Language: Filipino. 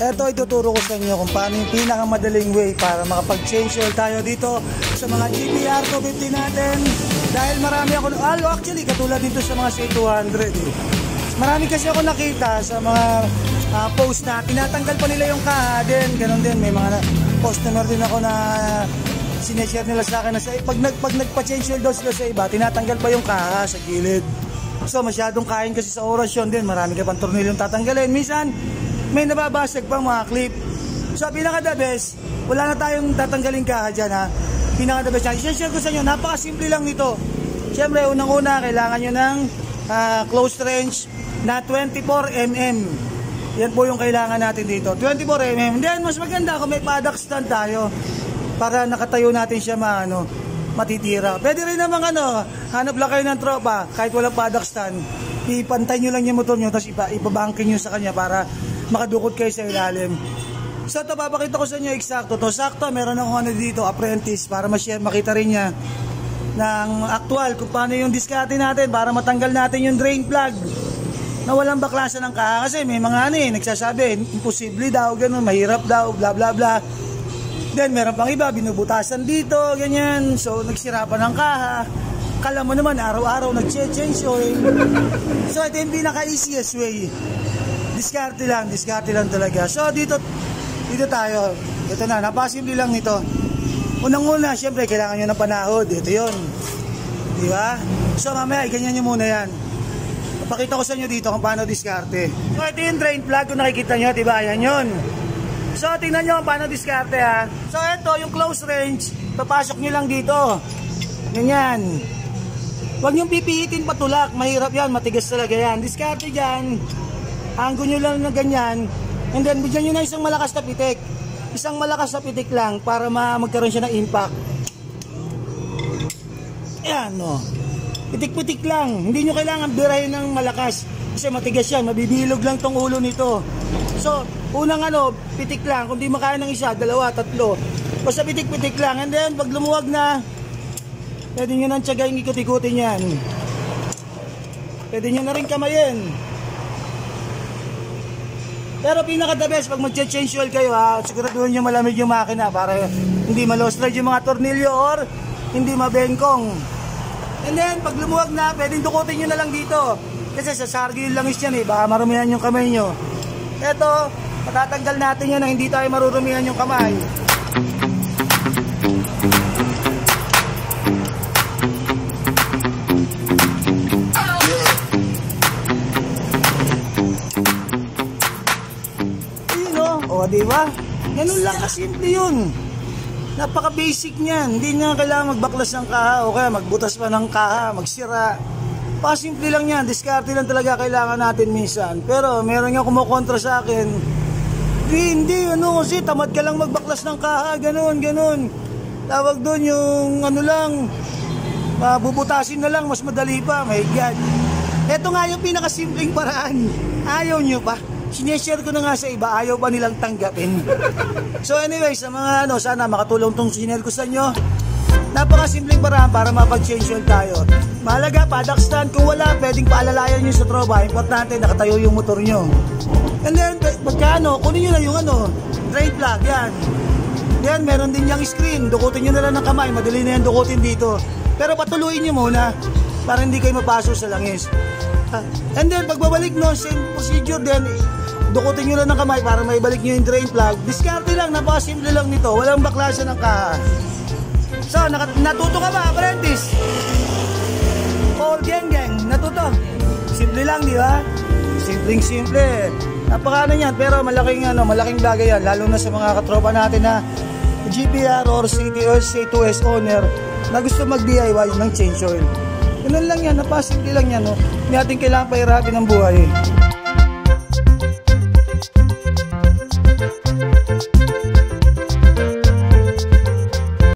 Ito ituturo ko sa inyo kung paano yung pinakamadaling way para makapag-change oil tayo dito sa mga GPR 250 natin. Dahil marami ako, actually katulad dito sa mga C200 Marami kasi ako nakita sa mga post na tinatanggal pa nila yung kaha din. Ganon din, may mga customer din ako na sineshare nila sa akin na pag nagpa-change oil daw sila sa iba, tinatanggal pa yung kaha sa gilid. So masyadong kain kasi sa orasyon din, marami ka pang tornilyong tatanggalin. Minsan may nababasag pang mga clip. So pinaka the best, wala na tayong tatanggalin kaha dyan ha. Pinaka the best yan, i-share ko sa inyo, napakasimple lang nito. Siyempre unang-una kailangan nyo ng close range na 24mm. Yan po yung kailangan natin dito, 24mm. Then mas maganda kung may paddock stand tayo para nakatayo natin siya matitira. Pwede rin naman hanap lang kayo ng tropa kahit walang paddock stand, ipantay nyo lang yung motor nyo tapos ipabangkin nyo sa kanya para makadukot kayo sa ilalim. So ito papakita ko sa inyo eksakto to. Sakto meron akong dito apprentice para ma-share, makita rin niya ng actual kung paano yung diskarte natin para matanggal natin yung drain plug na walang baklasan ng kaha. Kasi may mga nagsasabi imposible daw, ganun, mahirap daw, bla bla bla. Then meron pang iba binubutasan dito, ganyan. So nagsirapan ng kaha. Kala mo naman araw-araw nag-change oil. So ito yung pinaka-easiest way. Diskarte lang talaga. So dito tayo. Ito na, napasimple lang nito. Unang-una, syempre kailangan nyo ng panahod. Ito yun, di ba? So mamaya, ganyan nyo muna yan. Papakita ko sa inyo dito kung paano diskarte. So ito yung drain plug kung nakikita nyo, di ba? Ayan yun. So tingnan nyo kung paano diskarte ha. So ito yung close range, papasok nyo lang dito. Ganyan. Huwag nyo pipihitin patulak, mahirap yan, matigas talaga yan. Diskarte dyan, hanggo nyo lang na ganyan. And then bigyan nyo na isang malakas na pitik. Isang malakas na pitik lang para magkaroon siya ng impact. Ayan pitik-pitik lang. Hindi nyo kailangan birahin ng malakas kasi matigas yan, mabibilog lang tong ulo nito. So unang pitik lang. Kung di makaya ng isa, dalawa, tatlo, basta pitik-pitik lang. And then pag lumuwag na, pwede nyo nang tiyagayin, ikot-ikutin yan. Pwede nyo na rin kamayin. Pero pinaka the best pag mag-change oil kayo siguraduhin nyo malamig yung makina para hindi ma-lost thread yung mga tornilyo or hindi mabengkong. And then pag lumuwag na, pwedeng dukutin nyo na lang dito kasi sa sargil langis yan baka marumihan yung kamay nyo. Eto, matatanggal natin yan na hindi tayo marurumihan yung kamay. Diba? Ganun lang kasimple yun. Napaka basic niyan. Hindi nga kailangan magbaklas ng kaha o kaya magbutas pa ng kaha, magsira. Pasimple lang yan. Diskarte lang talaga kailangan natin minsan. Pero meron nga kumukontra sa akin. Hindi kasi tamad ka lang magbaklas ng kaha, ganun. Tawag doon yung lang, bubutasin na lang, mas madali pa. My God. Ito nga yung pinakasimpleng paraan. Ayaw nyo pa. Sineshare ko na nga sa iba, ayaw ba nilang tanggapin? So anyway, sa mga sana makatulong tong sineshare ko sa inyo. Napakasimpleng paraan para mapag-change oil tayo. Mahalaga, paddock stand. Kung wala, pwedeng paalalayan nyo sa tropa. Importante, nakatayo yung motor nyo. And then, kunin nyo na yung drain plug, yan. Yan, meron din yung screen. Dukutin nyo na lang ng kamay, madali na yan dukutin dito. Pero patuluin nyo muna, para hindi kayo mapaso sa langis. And then, pagbabalik same procedure din. Dukutin nyo lang ng kamay para maibalik nyo yung drain plug. Diskarte lang, napakasimple lang nito. Walang baklasan ng kaha. So, natuto ka ba, apprentice? All gang, natuto. Simple lang, di ba? Simpleng-simple. Napaka yan, pero malaking bagay yan. Lalo na sa mga katropa natin na GPR or C2S owner na gusto mag-DIY ng change oil. Ganun lang yan, napasimple lang yan. Hindi natin kailangan pahirapin ang buhay.